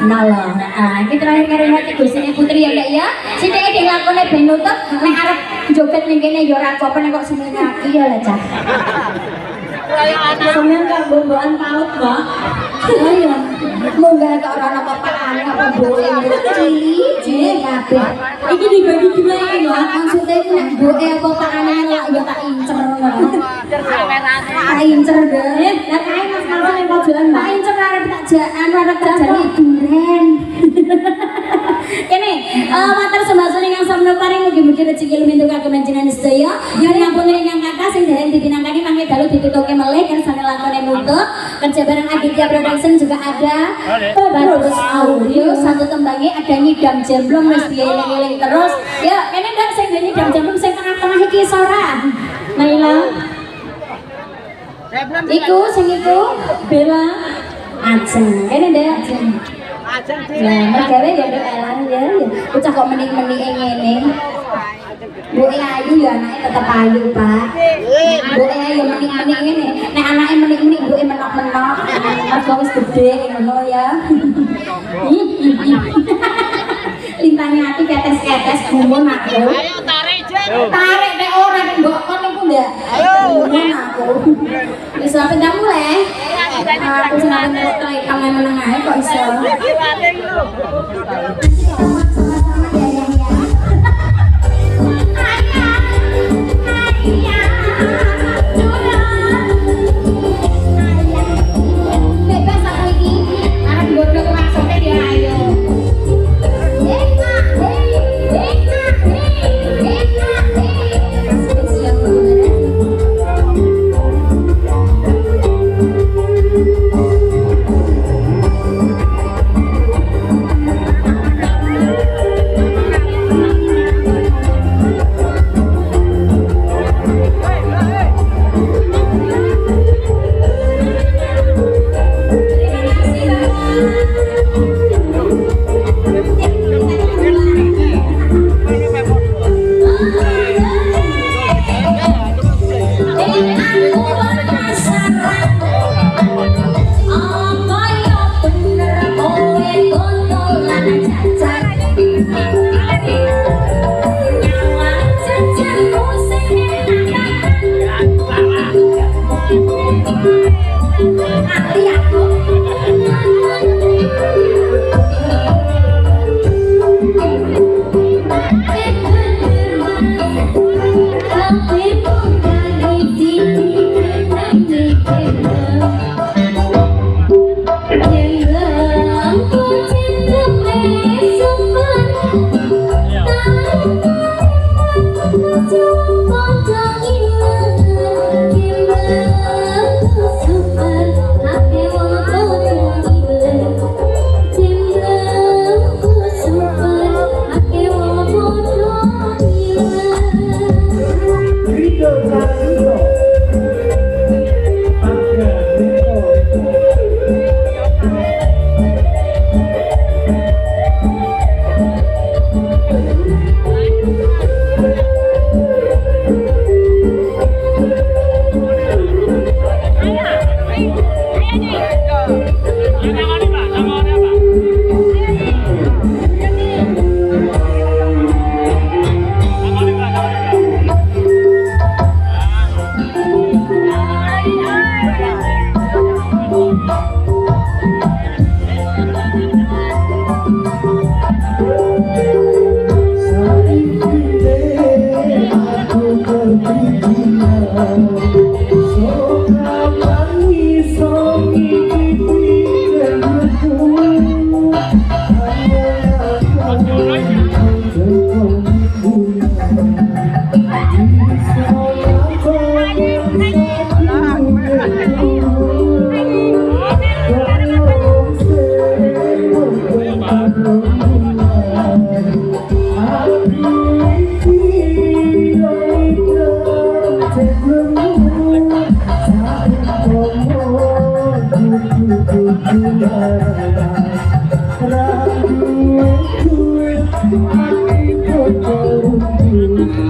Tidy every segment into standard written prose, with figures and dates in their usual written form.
nala. Iki terakhir karo iki Gusine Putri ya Ndek ya. Sithik iki lakone ben nutup nek arep joget ning kene ya ora apa-apa nek kok seneng kaki ya lah Cah. Sampeyan karo bombokan paut, Mbak. Oh iya. Munggah kok ora ana apa-apane apa boe cili kabeh. Iki dibagi dua iki lho. Maksudnya iku nek boe apa-apane lak ya tak incer ngono. Tak incer deh. Lah kae Mas Marwan nek pojokan tak incer arep tak jaan arep kerjane duren. Kene matur sembah ingkang sampun paring mugi-mugi rezeki lumintu kagem panjenengan sedaya. Yen ngapunten ingkang kathah sing dereng dipinangkani mangke dalu ditutuke melih kan sampe lakone nutup. Kerja bareng Aditya Production juga ada. Bagus audio satu tembangnya ada nyidam jemblong wis dieling-eling terus. Ya kene ndak sing nyidam jemblong sing tengah-tengah iki sora. Naila. Iku sing iku Bella Ajeng. Kene ndak Ajeng. Nah, mergawe ya nduk elang ya. Bocah kok menik-menik ngene. Mbuke ayu ya anake tetep ayu, Pak. Mbuke ayu menik-menik ngene. Nek anake menik-menik mbuke menok-menok. Mergo wis gedhe ngono ya. Lintane ati ketes-ketes gumun aku. Ayo tarik, Jeng. Tarik nek ora mbok kon niku ndak. Gumun aku. Wis sampe ndak mulai. Aku senang ngelok kamera menengah kok iso. Bebas aku iki, arep godhog maksudnya dia ayo.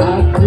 Aku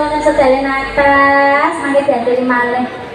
wonten sedaya nakas mangke diaturi malih.